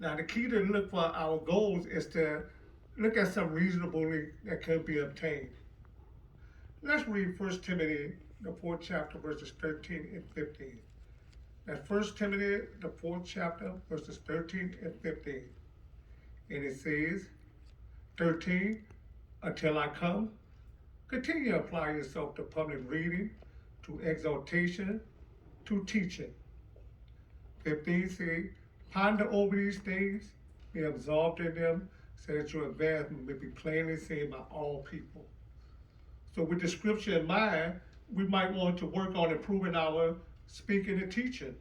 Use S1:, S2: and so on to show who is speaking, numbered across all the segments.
S1: Now, the key to look for our goals is to look at some reasonably that could be obtained. Let's read 1 Timothy, the 4th chapter, verses 13 and 15. That's 1 Timothy, the 4th chapter, verses 13 and 15. And it says, 13, until I come, continue to apply yourself to public reading, to exhortation, to teaching. 15 says, ponder over these things, be absorbed in them, so that your advancement may be plainly seen by all people. So with the scripture in mind, we might want to work on improving our speaking and teaching.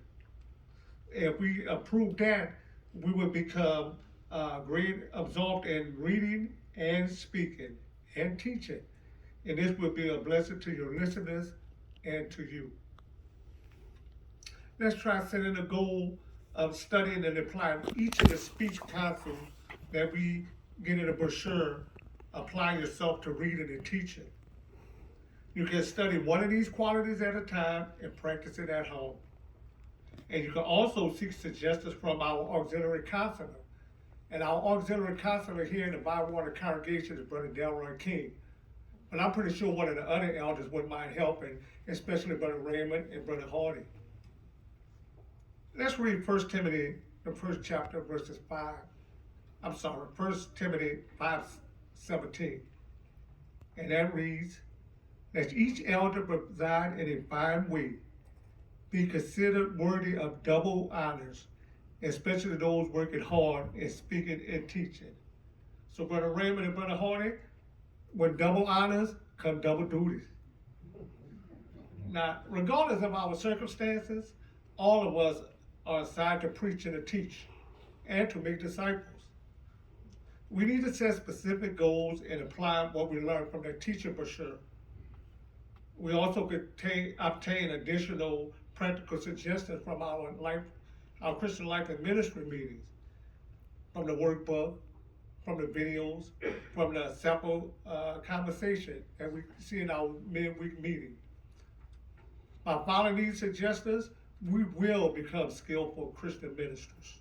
S1: If we improve that, we will become great absorbed in reading and speaking and teaching. And this will be a blessing to your listeners and to you. Let's try setting a goal of studying and applying each of the speech concepts that we get in a brochure. Apply yourself to reading and teaching. You can study one of these qualities at a time and practice it at home. And you can also seek suggestions from our auxiliary counselor. And our auxiliary counselor here in the Bywater congregation is Brother Delroy King. But I'm pretty sure one of the other elders wouldn't mind helping, especially Brother Raymond and Brother Hardy. Let's read 1 Timothy, the 1st chapter, verses 5. 1 Timothy 5:17. And that reads, let each elder preside in a fine way, be considered worthy of double honors, especially those working hard in speaking and teaching. So Brother Raymond and Brother Hardy, with double honors come double duties. Now, regardless of our circumstances, all of us are assigned to preach and to teach and to make disciples. We need to set specific goals and apply what we learned from the teacher brochure. We also could obtain additional practical suggestions from our Christian life and ministry meetings, from the workbook, from the videos, from the sample conversation that we see in our midweek meeting. By following these suggestions, we will become skillful Christian ministers.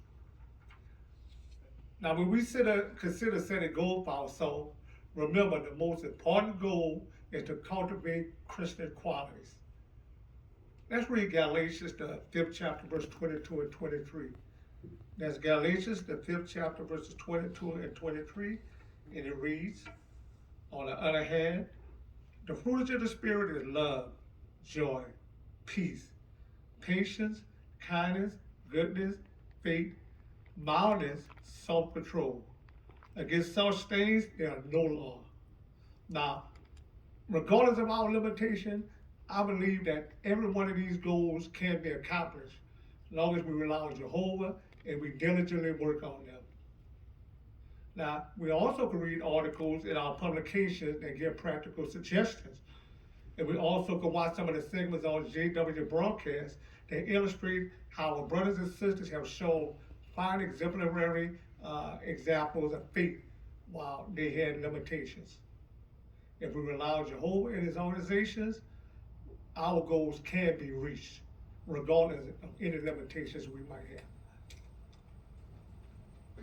S1: Now, when we consider setting goals for ourselves, remember the most important goal is to cultivate Christian qualities. Let's read Galatians, the 5th chapter, verse 22 and 23. That's Galatians, the 5th chapter, verses 22 and 23. And it reads, on the other hand, the fruit of the Spirit is love, joy, peace, patience, kindness, goodness, faith, mildness, self-control. Against such things, there are no law. Now, regardless of our limitation, I believe that every one of these goals can be accomplished as long as we rely on Jehovah and we diligently work on them. Now, we also can read articles in our publications that give practical suggestions. And we also can watch some of the segments on JW broadcast that illustrate how our brothers and sisters have shown fine exemplary examples of faith while they had limitations. If we rely on Jehovah and his organizations, our goals can be reached, regardless of any limitations we might have.